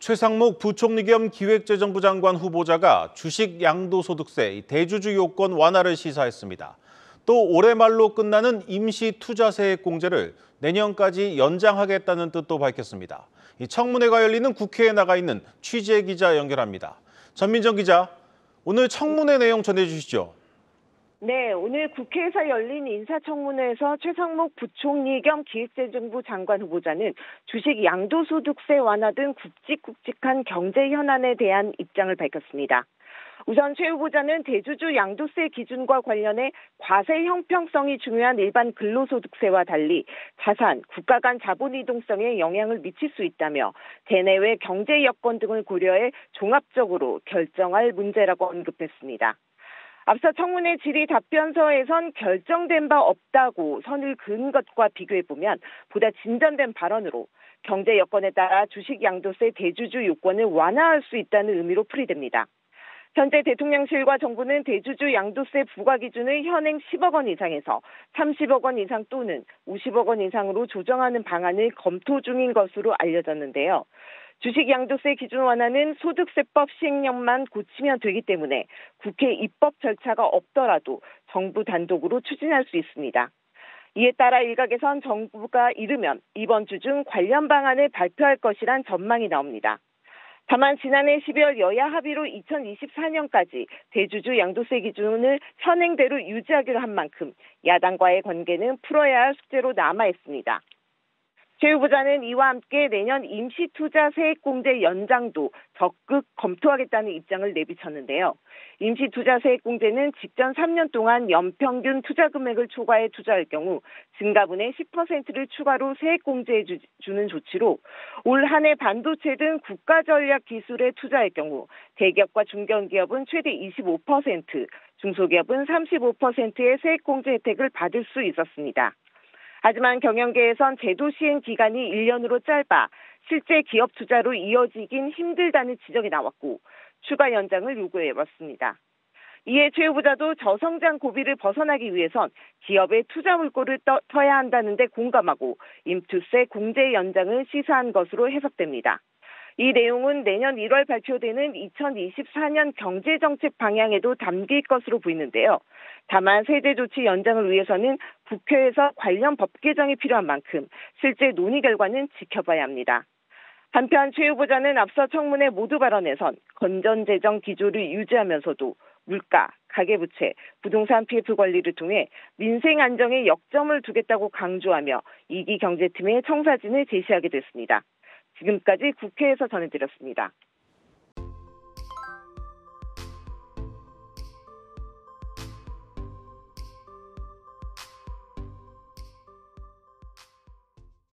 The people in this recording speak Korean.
최상목 부총리 겸 기획재정부 장관 후보자가 주식 양도소득세 대주주 요건 완화를 시사했습니다. 또 올해 말로 끝나는 임시 투자세액 공제를 내년까지 연장하겠다는 뜻도 밝혔습니다. 이 청문회가 열리는 국회에 나가 있는 취재 기자 연결합니다. 전민정 기자, 오늘 청문회 내용 전해주시죠. 네, 오늘 국회에서 열린 인사청문회에서 최상목 부총리 겸 기획재정부 장관 후보자는 주식 양도소득세 완화 등 굵직굵직한 경제 현안에 대한 입장을 밝혔습니다. 우선 최 후보자는 대주주 양도세 기준과 관련해 과세 형평성이 중요한 일반 근로소득세와 달리 자산, 국가 간 자본 이동성에 영향을 미칠 수 있다며 대내외 경제 여건 등을 고려해 종합적으로 결정할 문제라고 언급했습니다. 앞서 청문회 질의 답변서에선 결정된 바 없다고 선을 그은 것과 비교해보면 보다 진전된 발언으로 경제 여건에 따라 주식 양도세 대주주 요건을 완화할 수 있다는 의미로 풀이됩니다. 현재 대통령실과 정부는 대주주 양도세 부과 기준을 현행 10억 원 이상에서 30억 원 이상 또는 50억 원 이상으로 조정하는 방안을 검토 중인 것으로 알려졌는데요. 주식 양도세 기준 완화는 소득세법 시행령만 고치면 되기 때문에 국회 입법 절차가 없더라도 정부 단독으로 추진할 수 있습니다. 이에 따라 일각에선 정부가 이르면 이번 주 중 관련 방안을 발표할 것이란 전망이 나옵니다. 다만 지난해 12월 여야 합의로 2024년까지 대주주 양도세 기준을 현행대로 유지하기로 한 만큼 야당과의 관계는 풀어야 할 숙제로 남아 있습니다. 최 후보자는 이와 함께 내년 임시투자세액공제 연장도 적극 검토하겠다는 입장을 내비쳤는데요. 임시투자세액공제는 직전 3년 동안 연평균 투자금액을 초과해 투자할 경우 증가분의 10%를 추가로 세액공제해 주는 조치로 올 한 해 반도체 등 국가전략기술에 투자할 경우 대기업과 중견기업은 최대 25%, 중소기업은 35%의 세액공제 혜택을 받을 수 있었습니다. 하지만 경영계에선 제도 시행 기간이 1년으로 짧아 실제 기업 투자로 이어지긴 힘들다는 지적이 나왔고 추가 연장을 요구해왔습니다. 이에 최 후보자도 저성장 고비를 벗어나기 위해선 기업의 투자 물꼬를 터야 한다는 데 공감하고 임투세 공제 연장을 시사한 것으로 해석됩니다. 이 내용은 내년 1월 발표되는 2024년 경제정책 방향에도 담길 것으로 보이는데요. 다만 세제 조치 연장을 위해서는 국회에서 관련 법 개정이 필요한 만큼 실제 논의 결과는 지켜봐야 합니다. 한편 최 후보자는 앞서 청문회 모두 발언에선 건전재정 기조를 유지하면서도 물가, 가계부채, 부동산 PF 관리를 통해 민생 안정에 역점을 두겠다고 강조하며 2기 경제팀의 청사진을 제시하게 됐습니다. 지금까지 국회에서 전해드렸습니다.